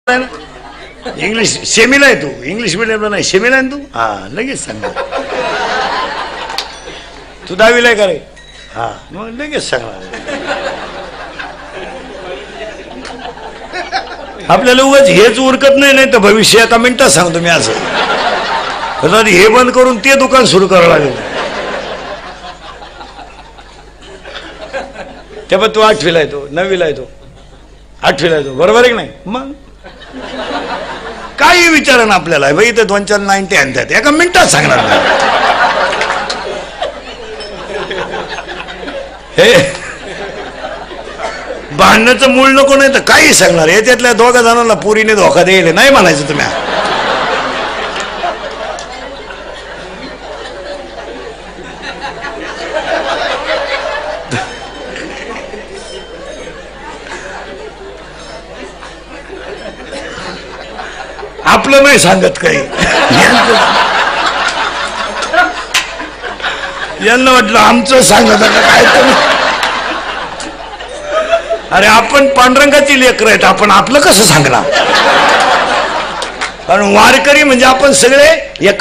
English सेमीला आहे तू, English मिडियमला नाही, सेमीला आहे तू. हा लगेच सांगणार. तू 10वीला आहे का रे? हा मग लगेच सांगणार. आपल्याला उगाच हेच उरकत नाही, नाही तर भविष्य एका मिनिटात सांगतो मी असं. हे बंद करून ते दुकान सुरू करावं लागेल. ते पण तू 8वीला येतो, 9वीला येतो, 8वीला येतो, बरोबर आहे की नाही? मग काही विचार ना आपल्याला भाई, इथे 2-4 90 आणतात, एका मिनिटात सांगणार. हे भांडण्याचं मूळ नको, नाही तर काही सांगणार. याच्यातल्या 2 जणांना पुरीने धोका द्यायला नाही म्हणायचं तुम्ही. आपलं नाही सांगत काही. यांना वाटलं आमचं सांगत काय तुम्ही. अरे आपण पांडुरंगाची लेकरं आहेत, आपण आपलं कसं सांगणार? कारण वारकरी म्हणजे आपण सगळे